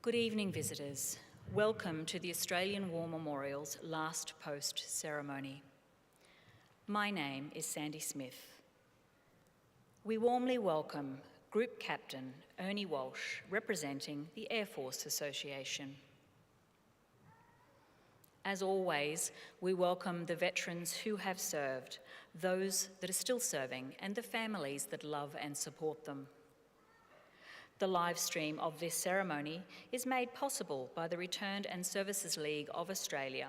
Good evening, visitors. Welcome to the Australian War Memorial's last post ceremony. My name is Sandy Smith. We warmly welcome Group Captain Ernie Walsh, representing the Air Force Association. As always, we welcome the veterans who have served, those that are still serving, and the families that love and support them. The live stream of this ceremony is made possible by the Returned and Services League of Australia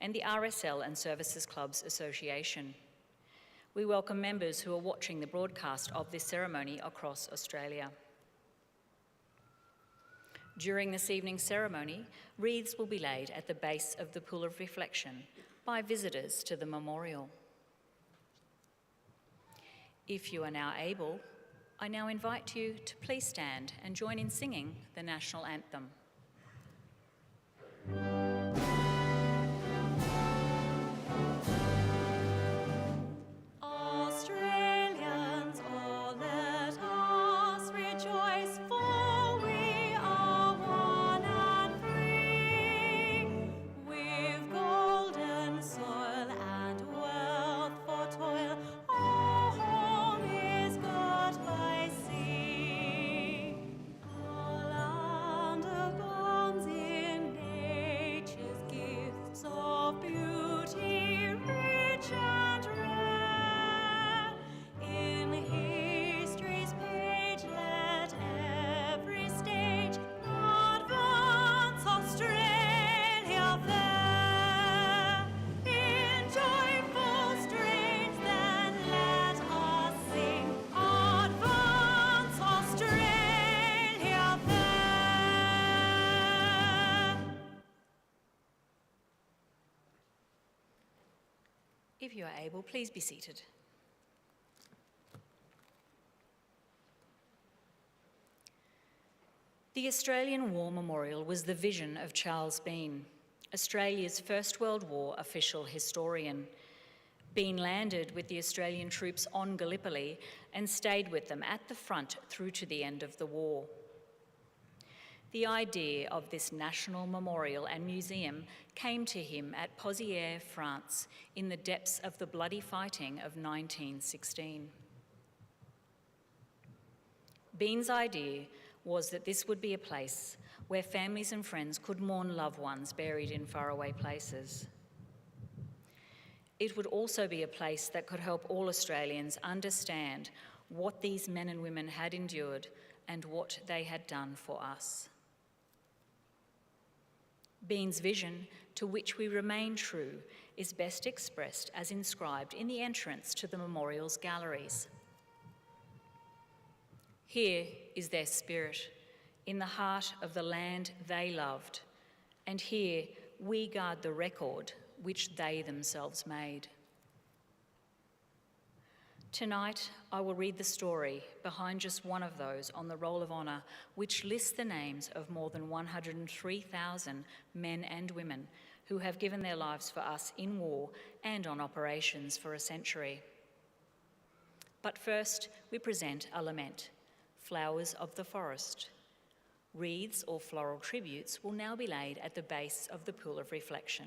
and the RSL and Services Clubs Association. We welcome members who are watching the broadcast of this ceremony across Australia. During this evening's ceremony, wreaths will be laid at the base of the Pool of Reflection by visitors to the memorial. If you are now able, I now invite you to please stand and join in singing the National Anthem. Australians, oh, let us rejoice, for we are one and free. We've golden soil and wealth for toil. Our home is got by sea. Our land abounds in nature's gifts of beauty, rich and rare. In history's page, let every stage advance Australia fair. In joyful strains, then let us sing, advance Australia fair. If you are able, please be seated. The Australian War Memorial was the vision of Charles Bean, Australia's First World War official historian. Bean landed with the Australian troops on Gallipoli and stayed with them at the front through to the end of the war. The idea of this national memorial and museum came to him at Pozières, France, in the depths of the bloody fighting of 1916. Bean's idea was that this would be a place where families and friends could mourn loved ones buried in faraway places. It would also be a place that could help all Australians understand what these men and women had endured and what they had done for us. Bean's vision, to which we remain true, is best expressed as inscribed in the entrance to the memorial's galleries. Here is their spirit, in the heart of the land they loved, and here we guard the record which they themselves made. Tonight, I will read the story behind just one of those on the Roll of Honour, which lists the names of more than 103,000 men and women who have given their lives for us in war and on operations for a century. But first, we present a lament, Flowers of the Forest. Wreaths or floral tributes will now be laid at the base of the Pool of Reflection.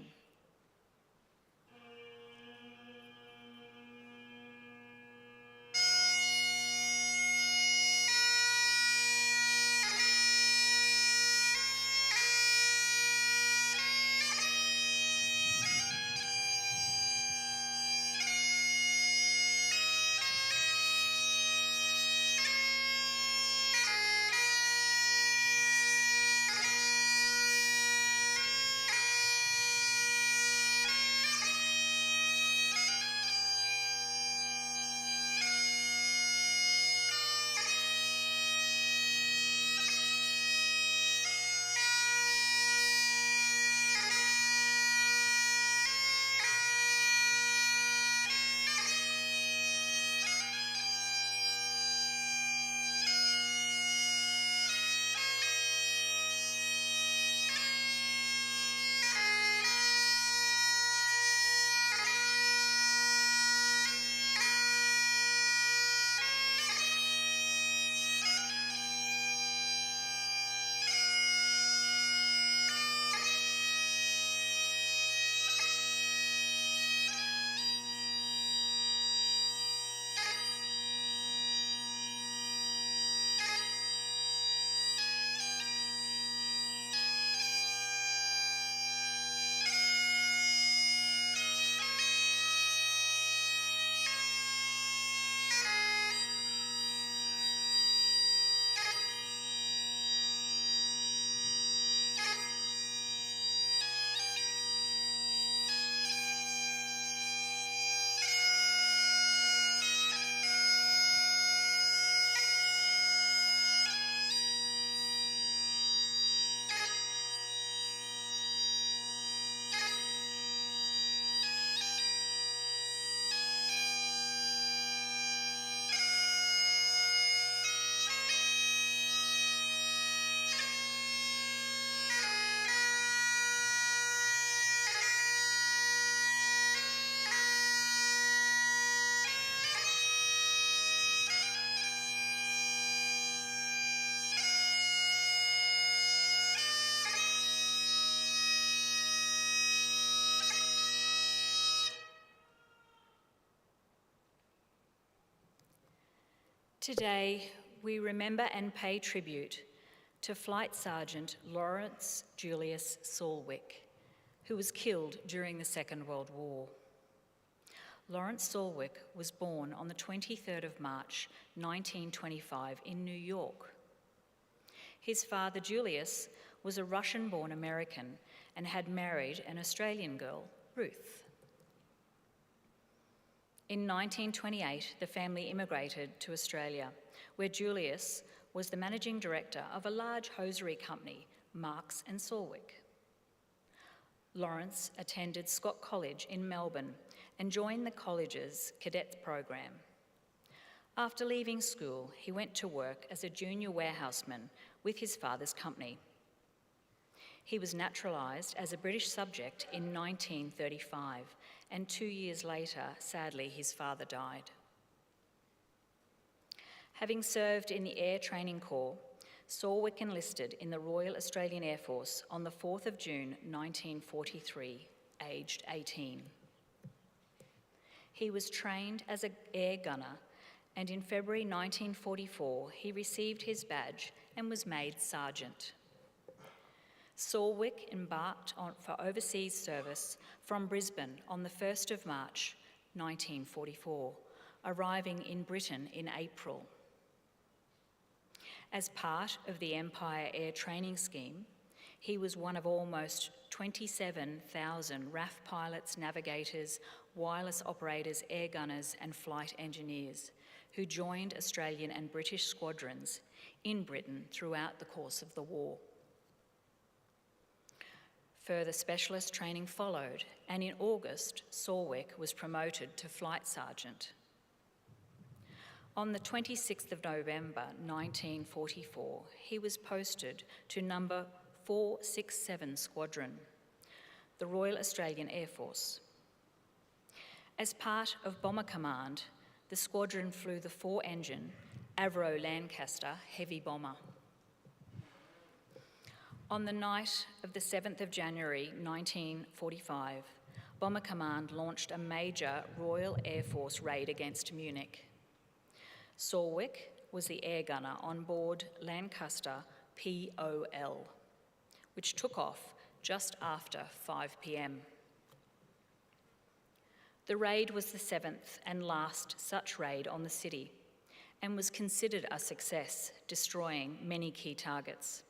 Today, we remember and pay tribute to Flight Sergeant Laurance Julius Saulwick, who was killed during the Second World War. Laurance Julius was born on the 23rd of March, 1925 in New York. His father, Julius, was a Russian-born American and had married an Australian girl, Ruth. In 1928, the family immigrated to Australia, where Julius was the managing director of a large hosiery company, Marks and Saulwick. Laurance attended Scott College in Melbourne and joined the college's cadet program. After leaving school, he went to work as a junior warehouseman with his father's company. He was naturalised as a British subject in 1935, and 2 years later, sadly, his father died. Having served in the Air Training Corps, Saulwick enlisted in the Royal Australian Air Force on the 4th of June 1943, aged 18. He was trained as an air gunner, and in February 1944, he received his badge and was made sergeant. Saulwick embarked for overseas service from Brisbane on the 1st of March 1944, arriving in Britain in April. As part of the Empire Air Training Scheme, he was one of almost 27,000 RAF pilots, navigators, wireless operators, air gunners and flight engineers who joined Australian and British squadrons in Britain throughout the course of the war. Further specialist training followed, and in August, Saulwick was promoted to Flight Sergeant. On the 26th of November 1944, he was posted to number 467 Squadron, the Royal Australian Air Force. As part of Bomber Command, the squadron flew the 4-engine Avro Lancaster heavy bomber. On the night of the 7th of January 1945, Bomber Command launched a major Royal Air Force raid against Munich. Saulwick was the air gunner on board Lancaster POL, which took off just after 5 p.m. The raid was the 7th and last such raid on the city and was considered a success, destroying many key targets.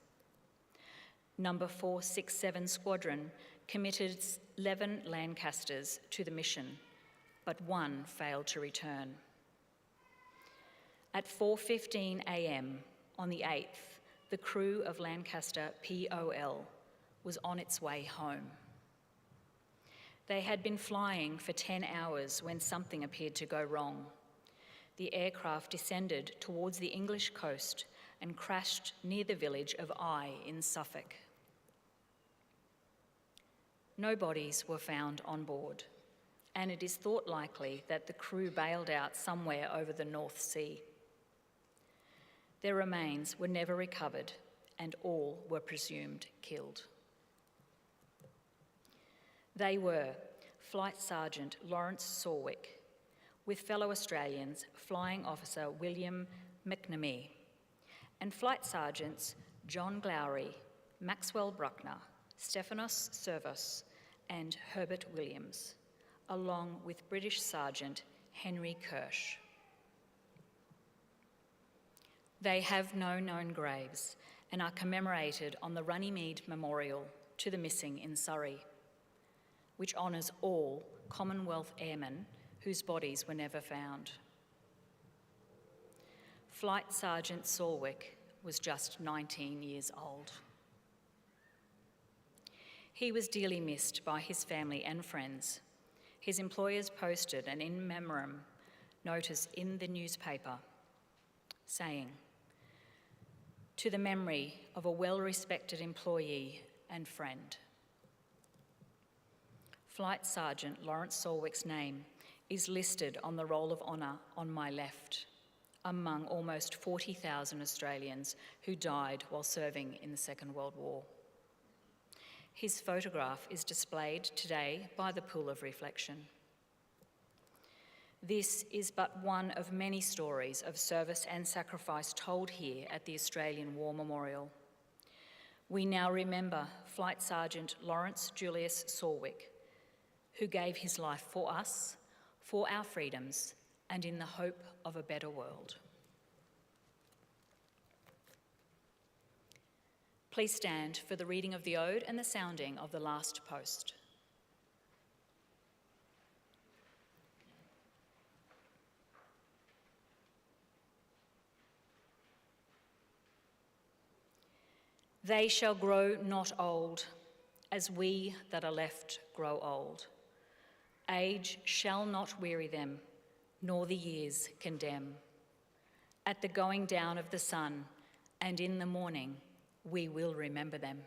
Number 467 Squadron committed 11 Lancasters to the mission, but one failed to return. At 4:15 a.m. on the 8th, the crew of Lancaster POL was on its way home. They had been flying for 10 hours when something appeared to go wrong. The aircraft descended towards the English coast and crashed near the village of Eye in Suffolk. No bodies were found on board, and it is thought likely that the crew bailed out somewhere over the North Sea. Their remains were never recovered, and all were presumed killed. They were Flight Sergeant Laurance Julius, with fellow Australians Flying Officer William McNamee, and Flight Sergeants John Glowry, Maxwell Bruckner, Stephanos Servos, and Herbert Williams, along with British Sergeant Henry Kirsch. They have no known graves and are commemorated on the Runnymede Memorial to the Missing in Surrey, which honours all Commonwealth airmen whose bodies were never found. Flight Sergeant Saulwick was just 19 years old. He was dearly missed by his family and friends. His employers posted an in memoriam notice in the newspaper saying, "To the memory of a well-respected employee and friend." Flight Sergeant Laurance Julius name is listed on the Roll of Honour on my left, among almost 40,000 Australians who died while serving in the Second World War. His photograph is displayed today by the Pool of Reflection. This is but one of many stories of service and sacrifice told here at the Australian War Memorial. We now remember Flight Sergeant Laurance Julius Saulwick, who gave his life for us, for our freedoms, and in the hope of a better world. Please stand for the reading of the ode and the sounding of the last post. They shall grow not old, as we that are left grow old. Age shall not weary them, nor the years condemn. At the going down of the sun, and in the morning, we will remember them.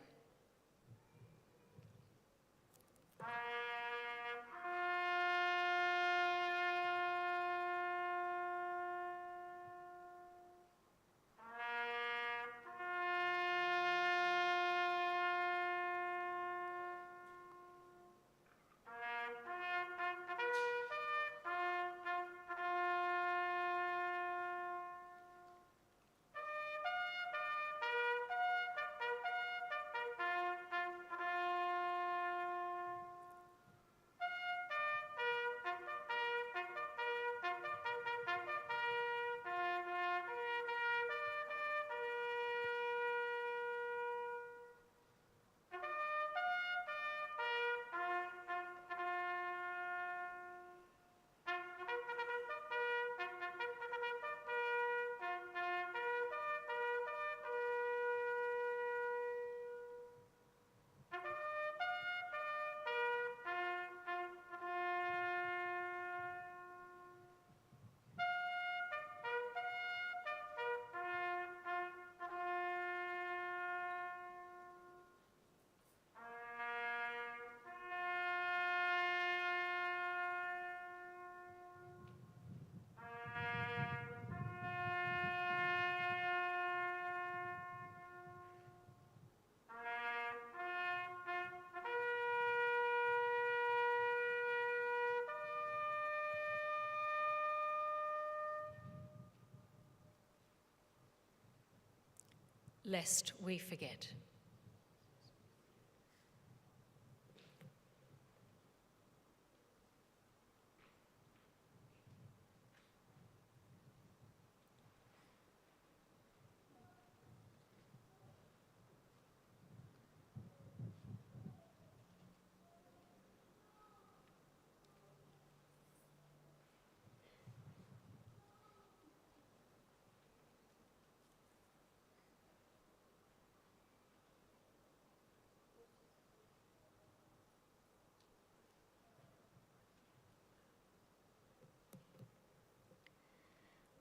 Lest we forget.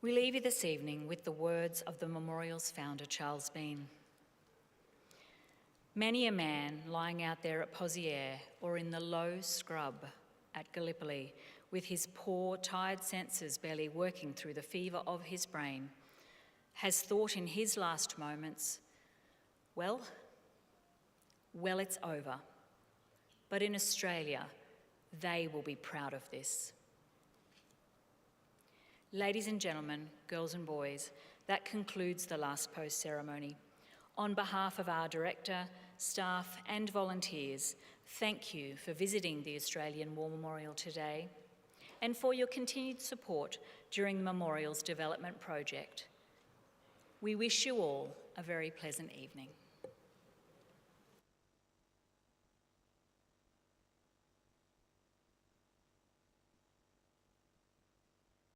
We leave you this evening with the words of the memorial's founder, Charles Bean. Many a man lying out there at Pozières or in the low scrub at Gallipoli with his poor, tired senses barely working through the fever of his brain has thought in his last moments, well, it's over. But in Australia, they will be proud of this. Ladies and gentlemen, girls and boys, that concludes the last post ceremony. On behalf of our director, staff and volunteers, thank you for visiting the Australian War Memorial today and for your continued support during the memorial's development project. We wish you all a very pleasant evening.